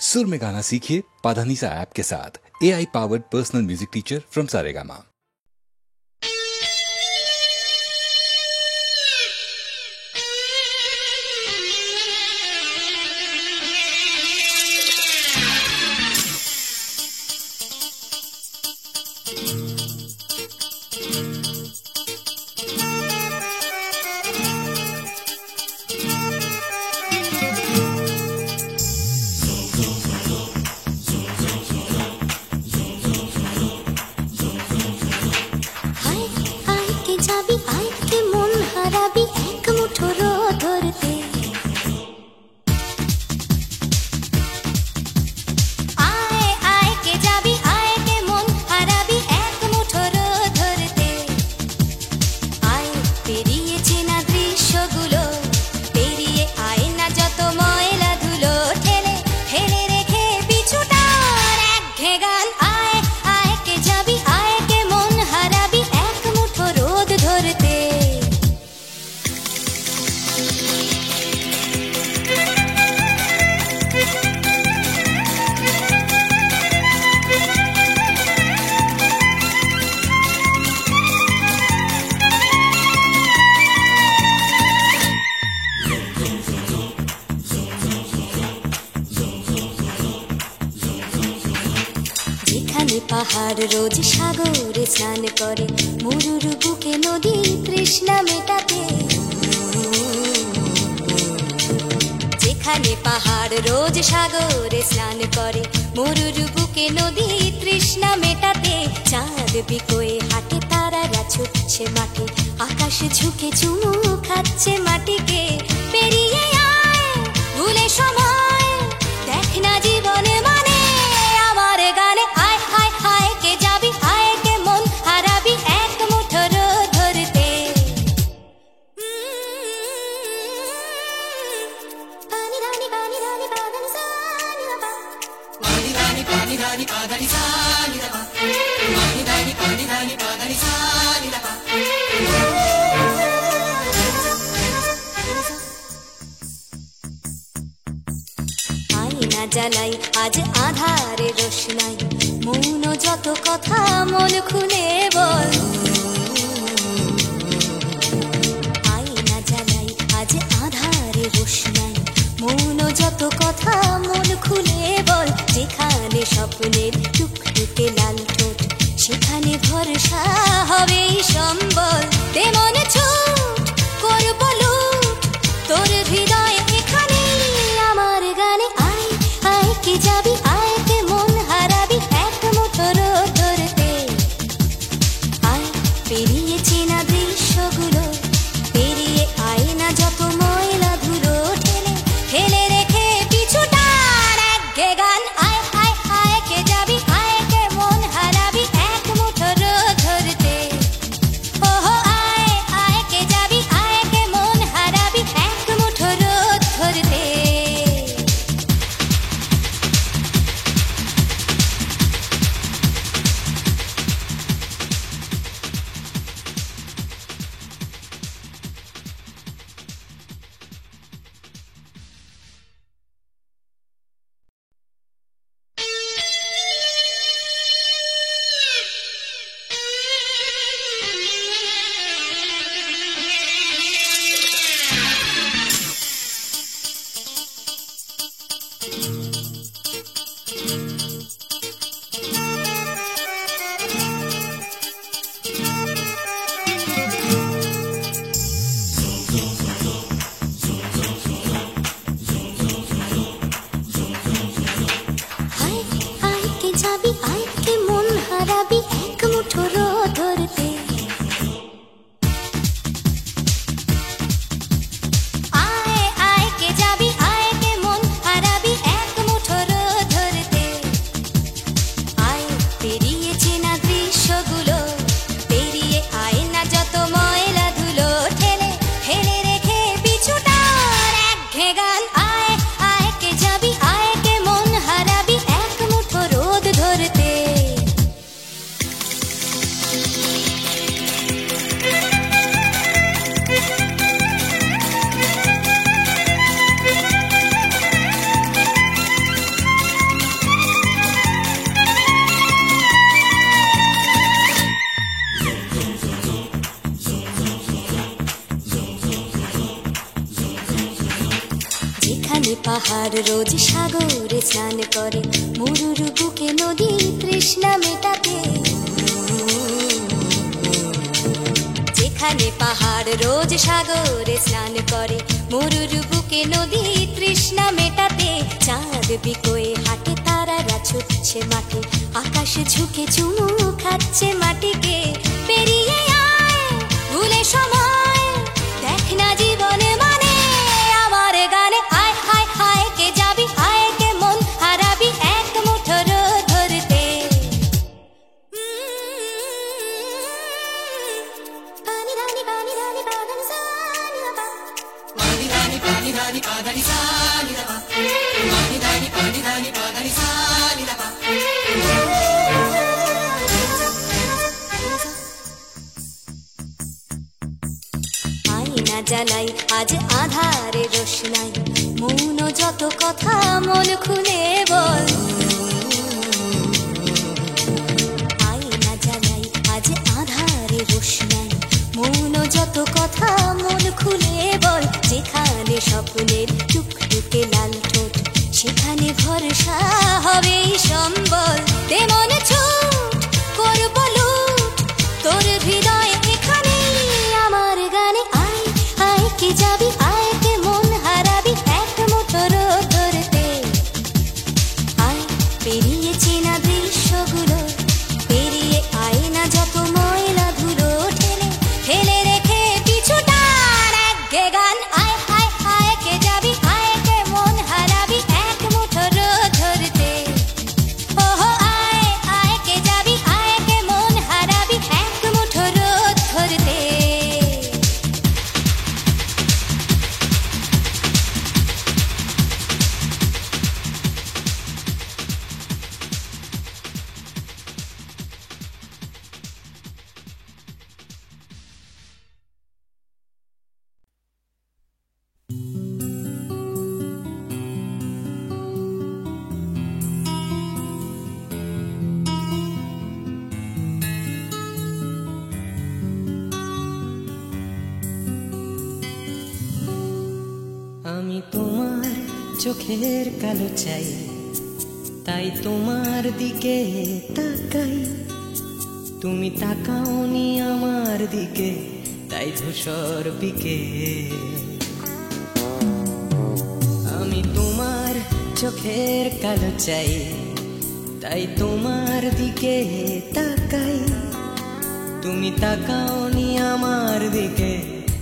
सुर में गाना सीखिए पाधानीसा ऐप के साथ। AI powered personal music teacher from Saregama. পাহাড় রোজ সাগরে স্নান করে, মরুর বুকে নদী তৃষ্ণা মেটাতে। যেখানে পাহাড় রোজ সাগরে স্নান করে, মরুর বুকে নদী তৃষ্ণা মেটাতে। চাঁদ বিকোয়ে হাটে, তারারা ছুটছে মাঠে, আকাশ ঝুঁকে চুমু খাচ্ছে মাটিকে। পেরিয়ে আয় ভুলে সময়, দেখ না জীবনে মানে আমার গানে। আয় আয় আয় কে যাবি, আয় কে মন হারাবি এক মুঠো রোদ ধরতে। পানি রানি পানি রানি পানি সানি রাবা, পানি রানি পানি রানি পানি সানি রাবা, পানি রানি পানি রানি পানি সানি রাবা। আয়না জ্বালাই আজ আধারে রোশনাই, মৌন যত কথা মন খুলে বল। আয়না জ্বালাই আজ আধারে রোশনাই, মৌন যত কথা মন খুলে বল। যেখানে স্বপ্নের টুকটুকে লাল ঠোঁট, সেখানে ভরসা হবে সম্বল। তেমন ছুট করব লুট তোর হৃদয় এখানে আমার গানে। আয় আয় কে যাবি, আয় কে মন হারাবি এক মুঠো রোদ ধরতে। আয় পেরিয়ে চেনা দৃশ্যগুলো, পেরিয়ে আয় না যত ময়লা ধুলো। ঠেলে ঠেলে রেখে পিছুটার এক গে গান। আয় আয় আয় কে যাবি, পাহাড় রোজ সাগরে স্নান করে, মরুর বুকে নদী তৃষ্ণা মেটাতে। যেখানে পাহাড় রোজ সাগরে স্নান করে, মরুর বুকে নদী তৃষ্ণা মেটাতে। চাঁদ বিকোয়ে হাটে, তারারা ছুটছে মাঠে, আকাশ ঝুঁকে চুমু খাচ্ছে মাটিকে। পেরিয়ে আয় ভুলে সময়, দেখ না জীবনে মানে আমার গানে। আয় হায় হায় কে যাবি, আয় কে মন হারাবি এক মুঠো রোদ ধরতে। পানি রানি পানি রানি পানি সানি রাবা, পানি রানি পানি রানি পানি সানি রাবা, পানি রানি পানি রানি পানি সানি রাবা। আয়না জ্বালাই আজ আধারে রোশনাই, মৌন যত কথা মন খুলে বল। আয়না জ্বালাই আজ আধারে রোশনাই, মৌন যত কথা মন খুলে বল। যেখানে স্বপ্নের টুকটুকে লাল ঠোঁট, সেখানে ভরসা হবে সম্বল। তেমন ছুট করব লুট তোর হৃদয় এখানে আমার গানে। আয় আয় কে যাবি, আয় কে মন হারাবি এক মুঠো রোদ ধরতে। আয় পেরিয়ে চেনা দৃশ্যগুলো, পেরিয়ে আয় না যত ময়লা ধুলো, ঠেলে ফেলে রেখে পিছুটার একঘে গান। আয় আয় আয় কে যাবি, আয় কে মন হারাবি এক মুঠো রোদ ধরতে। ওহো আয় আয় কে যাবি, আয় কে মন হারাবি এক মুঠো রোদ ধরতে। আমি তোমার চোখের কালো চাই, তাই তোমার দিকে তাকাই। তুমি তাকাওনি আমার দিকে, তাই ধূসর বিকেল। আমি তোমার চোখের কালো চাই, তাই তোমার দিকে তাকাই। তুমি তাকাওনি আমার দিকে,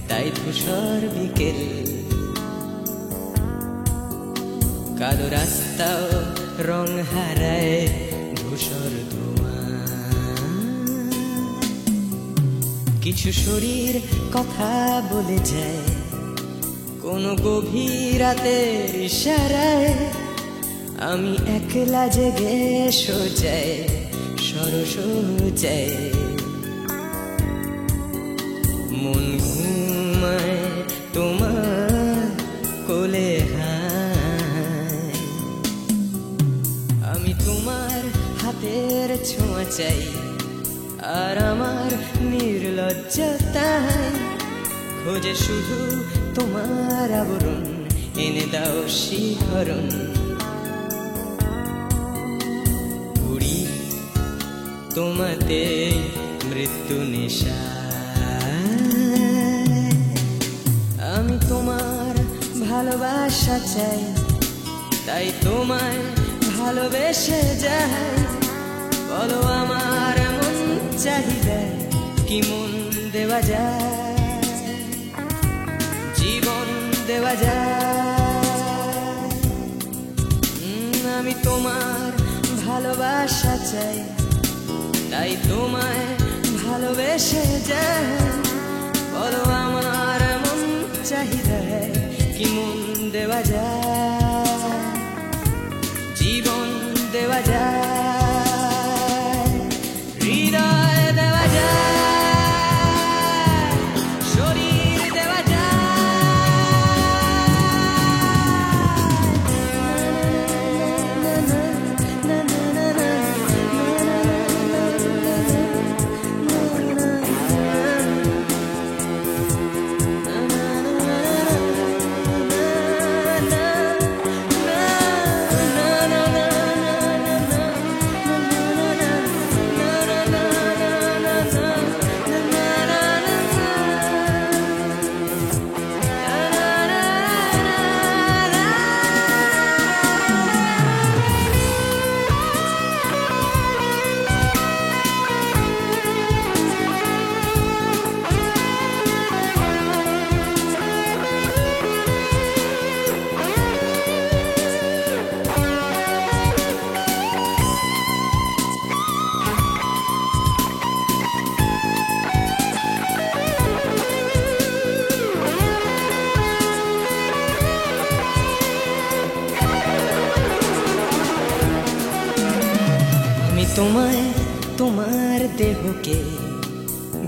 তাই ধূসর বিকেল। কালো রাস্তাও রং হারায় ধূসর ধোঁয়া। কিছু শরীর কথা বলে যায় কোনো গভীর রাতের ইশারায়। আমি একলা জেগে সোজায় সরস যায়, মন ঘুমায় তোমার কোলে হায়। আমি তোমার হাতের ছোঁয়া চাই, আর আমার নির্লজ্জতায় খোঁজে শুধু তোমার আবরণ। এনে দাও শিহরণ, উড়ি তোমাতে মৃত্যু নেশা। আমি তোমার ভালোবাসা চাই, তাই তোমায় ভালোবেসে যাই। বলো আমার এমন চাহিদা কি মন দেওয়া যায়, জীবন দেওয়া যায়। আমি তোমার ভালোবাসা চাই, তাই তোমায় ভালোবেসে যাই। বলো আমার এমন চাহিদা কি মন দেওয়া যায়, জীবন দেওয়া যায়, হৃদয় দেওয়া যায়, শরীর দেওয়া যায়। তোমায় তোমার দেহকে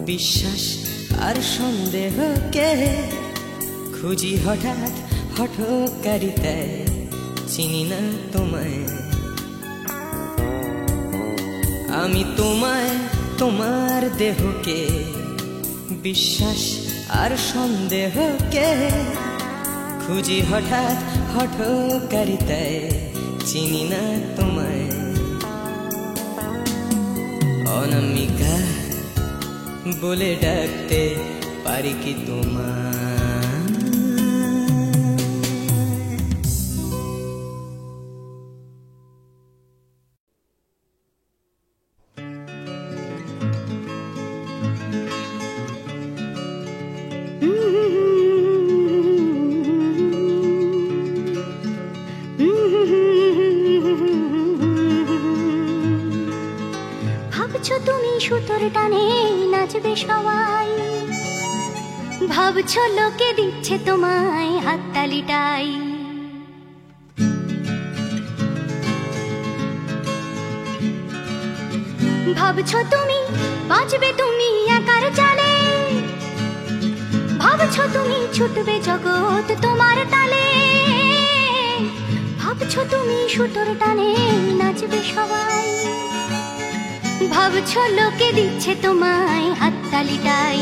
বিশ্বাস আর সন্দেহকে খুঁজি হঠাৎ হঠকারিতায় চিনি না তোমায় আমি তোমায় তোমার দেহকে বিশ্বাস আর সন্দেহকে খুঁজি হঠাৎ হঠকারিতায় চিনি না তোমায় অনামিকা বলে ডাকতে পারি কি তোমায় ভাবছো তুমি সুতোর টানে নাচবে সবাই, ভাবছো লোকে দিচ্ছে তোমায় হাততালিটাই। ভাবছো তুমি বাঁচবে তুমি একার চালে, ভাবছো তুমি ছুটবে জগৎ তোমার তালে। ভাবছো তুমি সুতোর টানে নাচবে সবাই, ভাবছো লোকে দিচ্ছে তোমায় হাততালিটাই।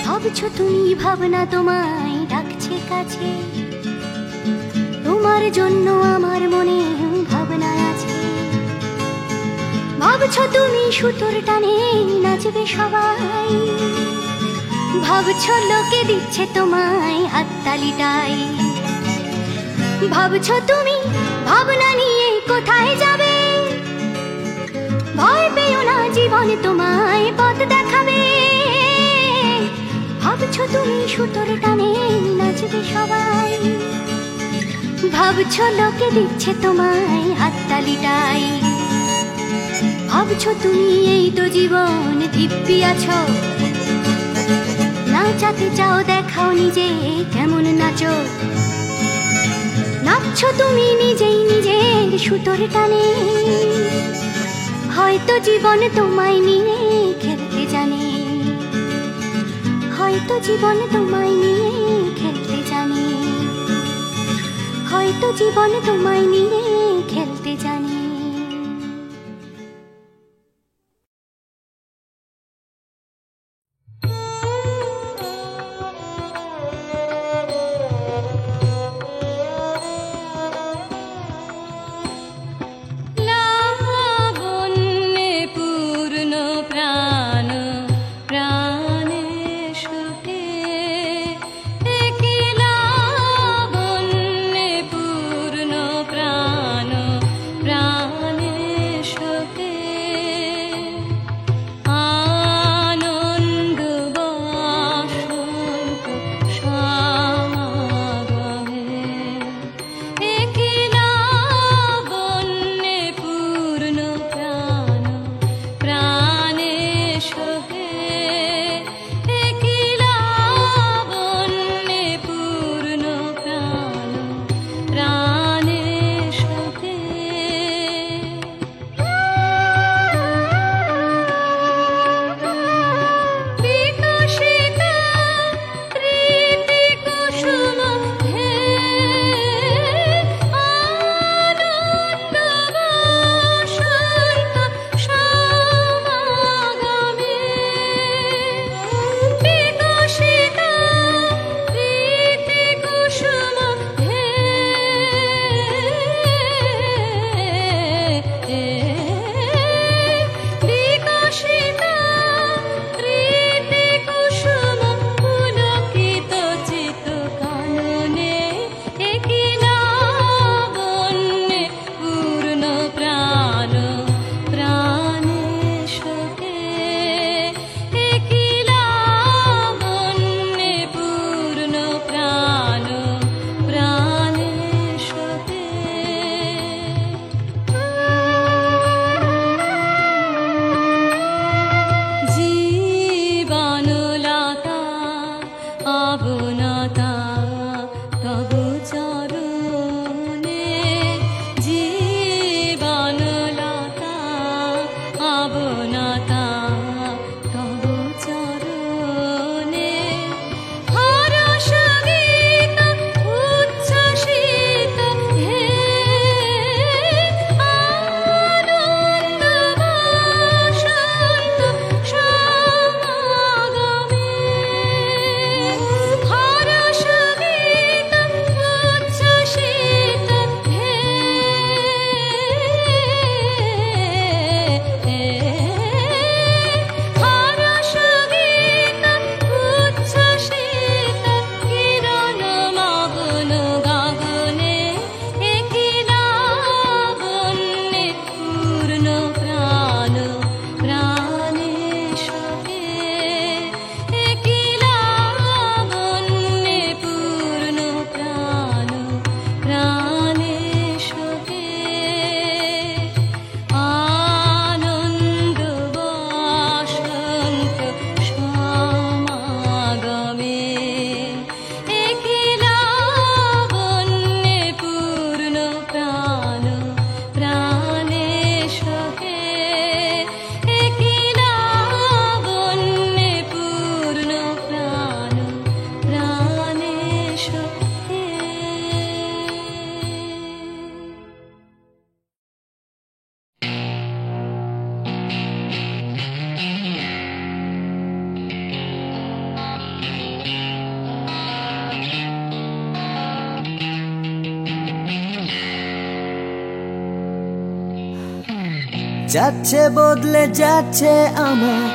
ভাবছো তুমি ভাবনা তোমায় ডাকছে কাছে, তোমার জন্য আমার মনে ভাবনা আছে। ভাবছো তুমি সুতোর টানে নাচবে সবাই, ভাবছো লোকে দিচ্ছে তোমায় হাততালিটাই। ভাবছো তুমি ভাবনা নিয়ে কোথায় যাবে, ভয় পেও না জীবন তোমায় পথ দেখাবে। ভাবছো তুমি সুতোর টানে নাচবে সবাই, ভাবছো লোকে দিচ্ছে তোমায় হাততালিটাই। ভাবছো তুমি এই তো জীবন দিব্যি আছো, নাচাতে চাও দেখাও নিজে কেমন নাচো। নাচছো তুমি নিজেই নিজের সুতোর টানে, হয়তো জীবন তোমায় নিয়ে খেলতে জানে, হয়তো জীবন তোমায় নিয়ে খেলতে জানে, হয়তো জীবন তোমায় নিয়ে খেলতে জানে। প্রাণ যাচ্ছে বদলে যাচ্ছে আমার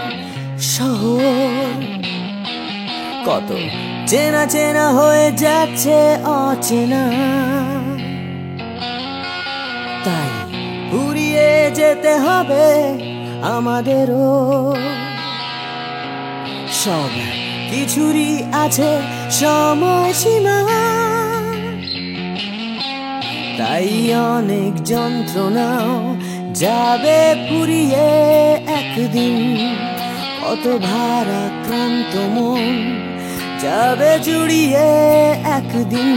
শহর, কত চেনা চেনা হয়ে যাচ্ছে অচেনা। তাই ঘুরিয়ে যেতে হবে আমাদেরও, সব কিছুরই আছে সময়সীমা। তাই অনেক যন্ত্রণাও যাবে ফুরিয়ে একদিন, কত ভারাক্রান্ত মন যাবে জুড়িয়ে একদিন।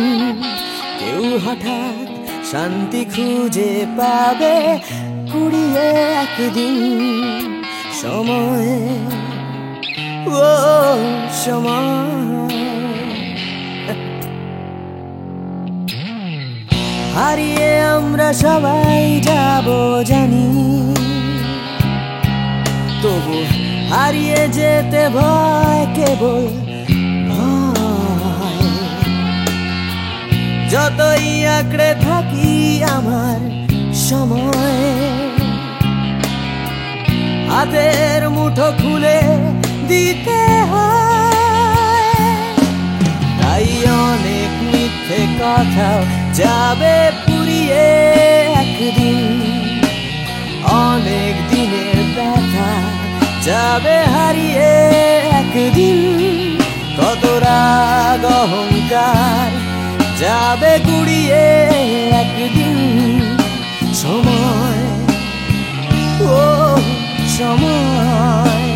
কেউ হঠাৎ শান্তি খুঁজে পাবে কুড়িয়ে একদিন। সময়, ও সময়, হারিয়ে আমরা সবাই যাব জানি, তবু হারিয়ে যেতে ভয়, কেবল ভয়। যতই আঁকড়ে থাকি আমার সময়, হাতের মুঠো খুলে দিতে হয়। তাই অনেক মিথ্যে কথাও যাবে ফুরিয়ে একদিন, অনেক দিনের ব্যথা যাবে হারিয়ে একদিন। কত রাগ অহংকার যাবে গুড়িয়ে একদিন। সময়, ও সময়,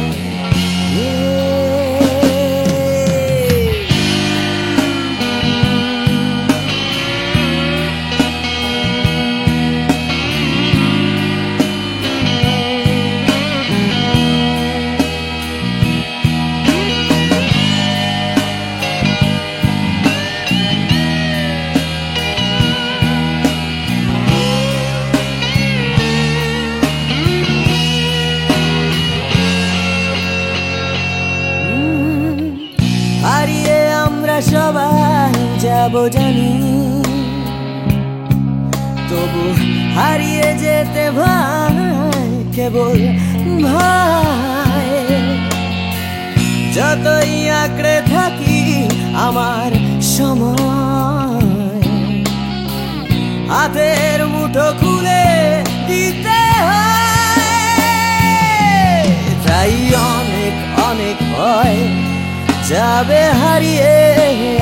সবাই যাব জানি, তবু হারিয়ে যেতে ভয়, কেবল ভয়। যতই আঁকড়ে থাকি আমার সময়, হাতের মুঠো খুলে দিতে হয়। তাই অনেক অনেক ভয় যাবে হারিয়ে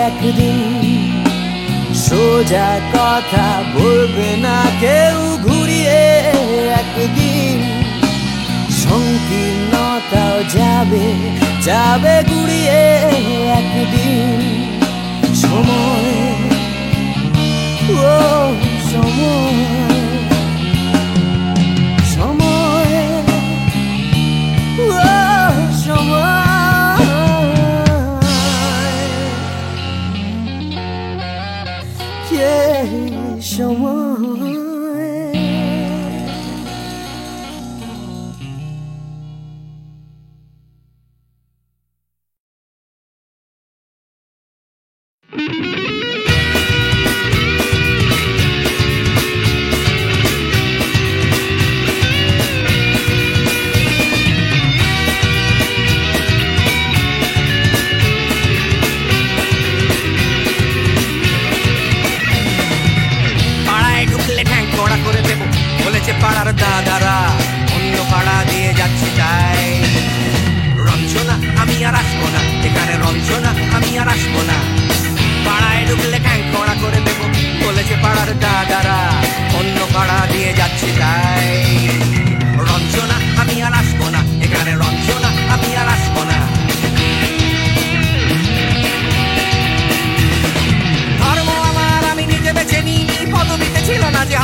একদিন। সোজা কথা বলবে না কেউ ঘুরিয়ে একদিন। সংকীর্ণতাও যাবে যাবে ঘুরিয়ে একদিন। সময়, ও সময়, সময়, ও সময়, সময়। পাড়ার দাদারা অন্য পাড়া দিয়ে যাচ্ছে চাই। রঞ্জনা আমি আর আসবো না, এখানে রঞ্জনা আমি আর আসবো না। পাড়ায় ঢুকলে ঠ্যাংকড়া করে দেবো বলেছে পাড়ার দাদারা অন্য পাড়া দিয়ে যাচ্ছে চাই। রঞ্জনা আমি আর আসবো না, এখানে রঞ্জনা আমি আর আসবো না। ধর্ম আমার আমি নিজে বেছে নিই, পদবিতে ছিল না যে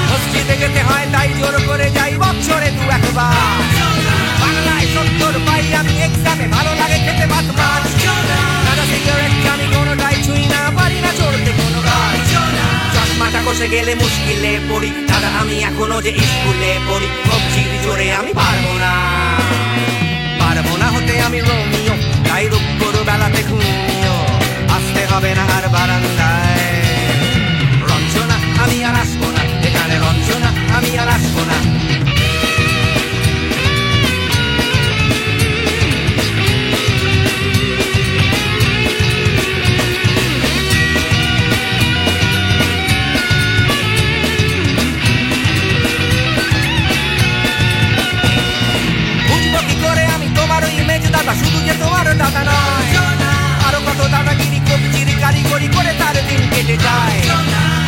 মসজিদে যেতে হয় তাই জোর করে যাই বছরে দু একবার। বাংলায় 70 পাই আমি এক্সামে, ভালো লাগে খেতে ভাত মাছ। দাদা সিগারেট আমি কোনোটাই ছুঁই না, পারি না চড়তে কোনো গাছ। চশমাটা কষে গেলে মুশকিলে পড়ি দাদা, আমি এখনো যে স্কুলে পড়ি। কবজির জোরে আমি পারবো না, পারবো না হতে আমি রোমিও। তাই রূপ করো বেলাতে ঘুমিও, আসতে হবে না আর বারান্দায়। রঞ্জনা আমি আর আসবো না, এখানে রঞ্জনা আমি আর আসবো না। হারিয়ে যায়।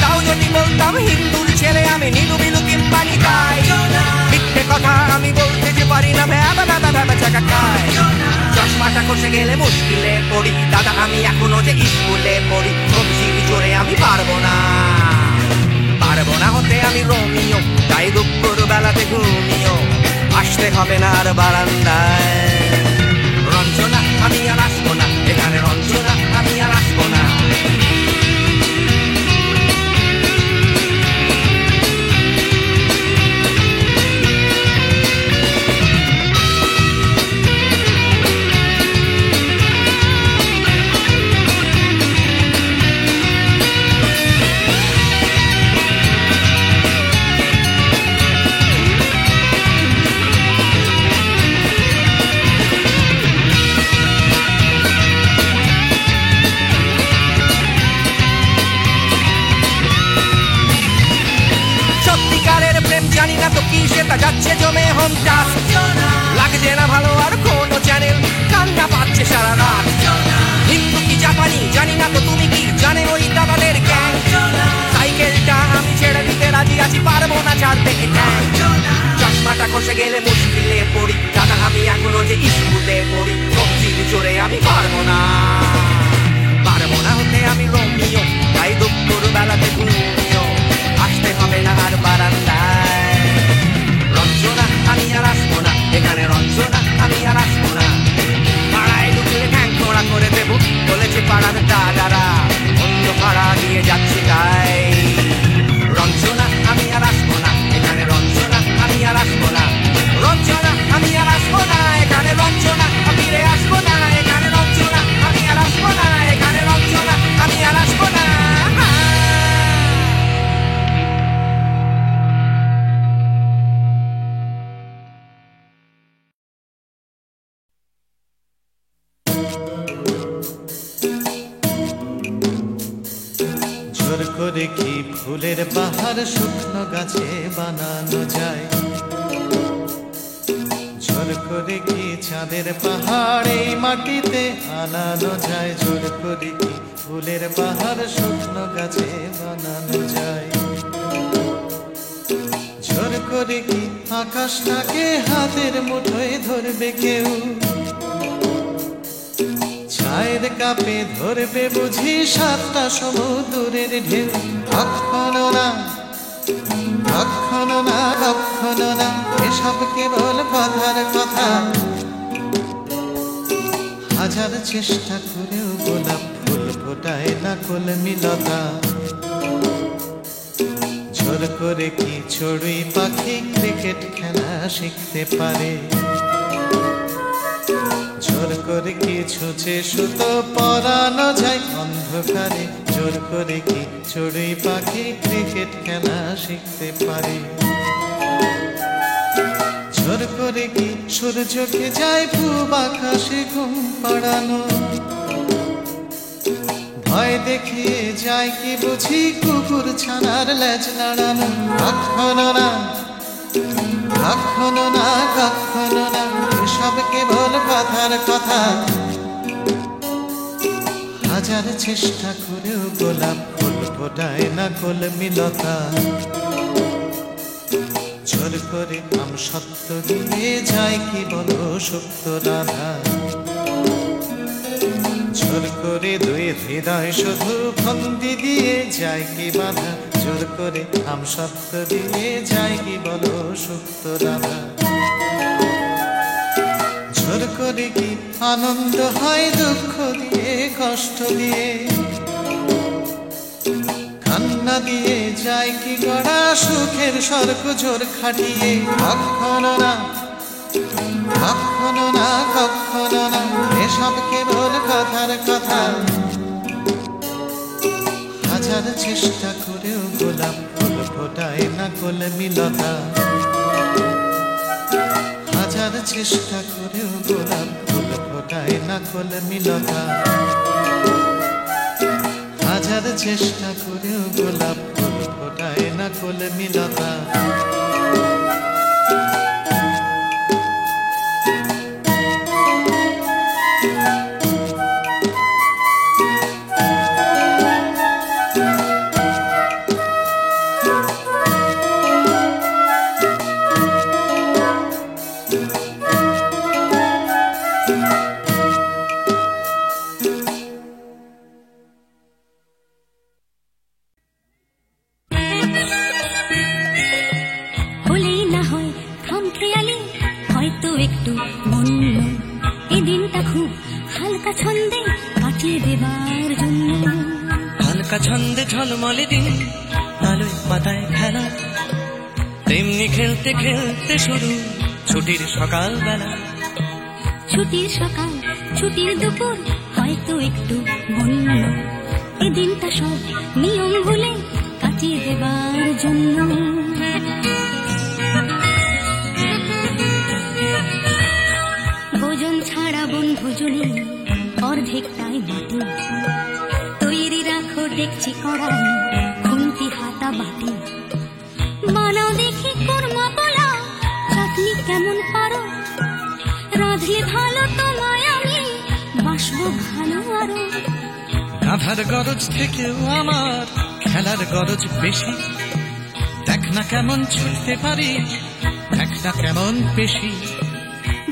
তাও যদি বলতাম হিন্দুর ছেলে আমি নীলু কিংবা নিতাই, মিথ্যে কথা আমি বলতে যে পারি না, ভ্যাবা ভ্যাবা ভ্যাবা চাকা খায়। চশমাটা কষে গেলে মুশকিলে পড়ি দাদা, আমি এখনো যে স্কুলে পড়ি, সবজির জোরে আমি পারবো না হতে আমি রোমিও, তাই দুপুর বেলাতে ঘুমিও আসতে হবে না আর বারান্দায়। রঞ্জনা আমি আর আসবো না এখানে, রঞ্জনা আমি আর আসবো না। জানি না তো কি সেটা যাচ্ছে জমে হোম টাস্ক, লাগছে না ভালো আর কোনো চ্যানেল, কান্না পাচ্ছে সারা রাত। হিন্দু কি জাপানি জানি না তো তুমি কি জানে ওই দাদাদের গ্যাং, সাইকেলটা আমি ছেড়ে দিতে রাজি আছি, পারবো না ছাড়তে গ্যাং। চশমাটা কষে গেলে মুশকিলে পড়ি দাদা, আমি এখনো যে স্কুলে পড়ি, সবজির জোরে আমি পারবো না হতে আমি রোমিও, তাই দুপুর বেলাতে ঘুমিও আসতে হবে না আর বারান্দায়। রঞ্জনা আমি আর আসবো না এখানে, রঞ্জনা আমি আর আসবো না। পাড়ায় ঢুকলে ঠ্যাং খোঁড়া করে দেবো বলেছে পাড়ার দাদারা, অন্য পাড়া দিয়ে যাচ্ছি তাই। রঞ্জনা আমি আর আসবো না এখানে, রঞ্জনা আমি আর আসবো না। রঞ্জনা আমি আর আসবো না এখানে, রঞ্জনা ফিরে আসবো না এখানে, রঞ্জনা আমি আর আসবো না এখানে, রঞ্জনা আমি আর আসবো না। জোর করে কি ফুলের পাহাড় শুকনো গাছে বানানো যায়, জোর করে কি চাঁদের পাহাড় এই মাটিতে আনানো যায়, জোর করে কি ফুলের পাহাড় শুকনো গাছে বানানো যায়। জোর করে কি আকাশটাকে হাতের মুঠোয় ধরবে কেউ, চায়ের কাপে ধরবে বুঝি সাতটা সমুদ্রের ঢেউ। কখনো না কখনো না কখনো না, এসব কেবল কথার কথা। হাজার চেষ্টা করেও গোলাপ ফুল ফোটায় না কলমিলতা। জোর করে কি চড়ুই পাখি ক্রিকেট খেলা শিখতে পারে, জোর করে কি ছুঁচে সুতো পরানো যায় অন্ধকারে, জোর করে কি চড়ুই পাখি ক্রিকেট খেলা শিখতে পারে। জোর করে কি সূর্যকে যায় পূব আকাশে ঘুম পাড়ানো, ভয় দেখিয়ে যায় কি বুঝি কুকুর ছানার লেজ নাড়ানো। কখনো না কখনো না কখনো না, এসব কেবল কথার কথা। হাজার চেষ্টা করেও গোলাপ ফুল ফোটায় না কলমিলতা। জোর করে আম সত্য দিয়ে যায় কি বলো সুপ্ত রাধা, জোর করে দুই হৃদয় শুধু ফন্দি দিয়ে যায় কি বাধা, জোর করে আম সত্য দিয়ে যায় কি বলো সুপ্ত রাধা। জোর করে কি আনন্দ হয় দুঃখ দিয়ে কষ্ট দিয়ে, কান্না দিয়ে যায় কি গড়া সুখের স্বর্গ জোর খাটিয়ে। কখনো না কখনো না কখনো না, এসব কেবল কথার কথা। হাজার চেষ্টা করেও গোলাপ ফুল ফোটায় না কলমিলতা। হাজার চেষ্টা করেও গোলাপ ফুল ফোটায় না কলমিলতা। হাজার চেষ্টা করেও গোলাপ ফুল ফোটায় না কলমিলতা। একটা ছন্দে ঝলমলে দিন, আলোয় পাতায় খেলা, তেমনি খেলতে খেলতে শুরু ছুটির সকাল বেলা। ছুটির সকাল, ছুটির দুপুর, হয়তো একটু বন্য, এই দিনটা সব নিয়ম ভুলে কাটিয়ে দেবার জন্য। ভোজন ছাড়া বনভোজনে অর্ধেকটাই মাটি, তৈরি রাখো দেখছি কড়াই, খুন্তি হাতা বাটি। বানাও দেখি কোরমা পোলাও, চাটনি কেমন পারো, রাঁধলে ভালো তোমায় আমি বাসবো ভালো আরো। রাধার গরজ থেকেও আমার খেলার গরজ বেশি, দেখ না কেমন ছুটতে পারি, দেখ না কেমন পেশি।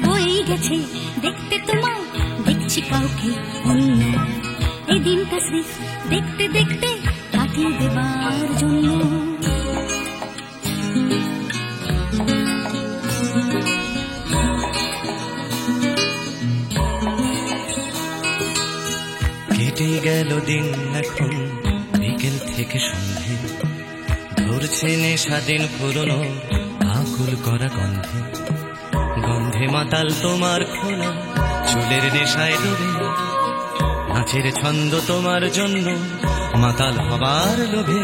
বই গেছে দেখতে তোমায়, দেখছি কাউকে অন্য, এই দিনটা স্মৃতি দেখতে দেখতে কাটিয়ে দেবার জন্য। কেটে গেল দিন এখন বিকেল থেকে সন্ধে, ধরছে নেশা দিন পুরনো আকুল করা গন্ধে। গন্ধে মাতাল তোমার খোলা চুলের নেশায় ডুবে, নাচের ছন্দ তোমার জন্য মাতাল হবার লোভে।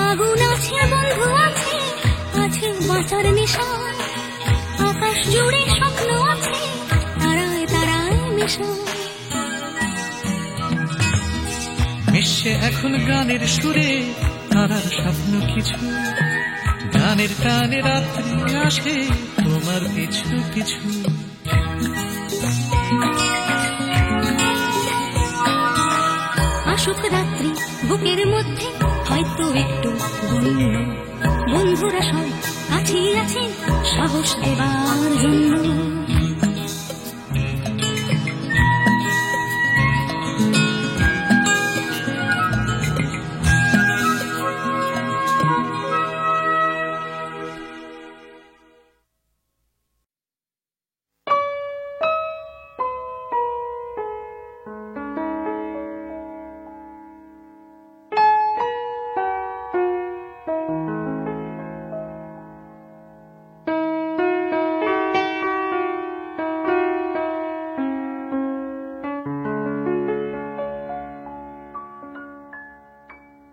আগুন আছে, বন্ধু আছে, আছে বাঁচার নেশা, আকাশ জুড়ে স্বপ্ন আছে, তারায় তারায় মেশা। মিশে এখন গানের সুরে তারার স্বপ্ন কিছু, গানের টানে রাত্রি আসে তোমার পিছু পিছু। আসুক রাত্রি বুকের মধ্যে, হয়তো একটু বন্য, বন্ধুরা সব কাছেই আছে সাহস দেবার জন্য।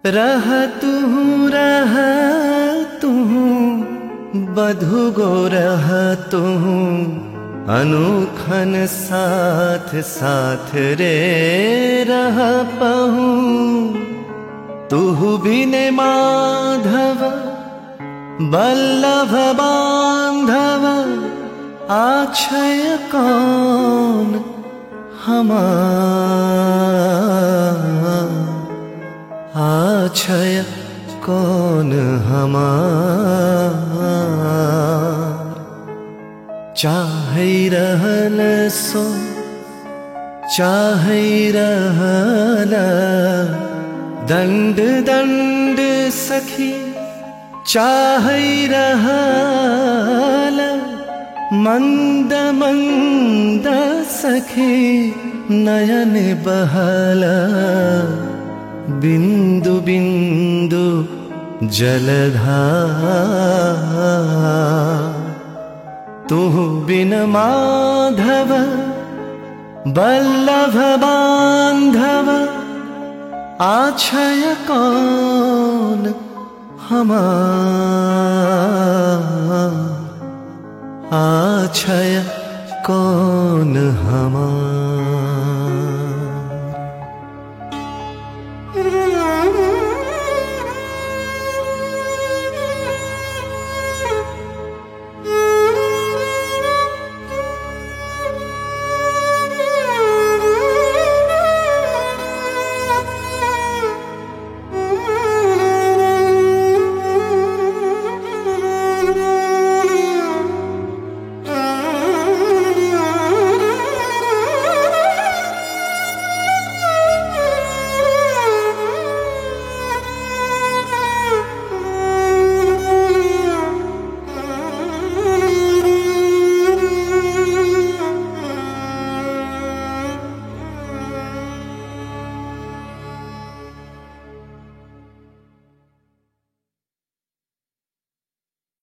रहा तू बधु गो रहा तू, अनुखन साथ साथ रे रहा पहू। तू बिने माधव बल्लभ बांधव, आछय कौन हमार, आछय कौन हमार। चाहे रहल सो चाहे रहल, दंड दंड सखी चाहे रहल, मंद मंद सखी नयन बहला। बिंदु बिंदु जलधार, तू बिन माधव बल्लभ बांधव, आछय कौन हमार, आछय कौन हमार।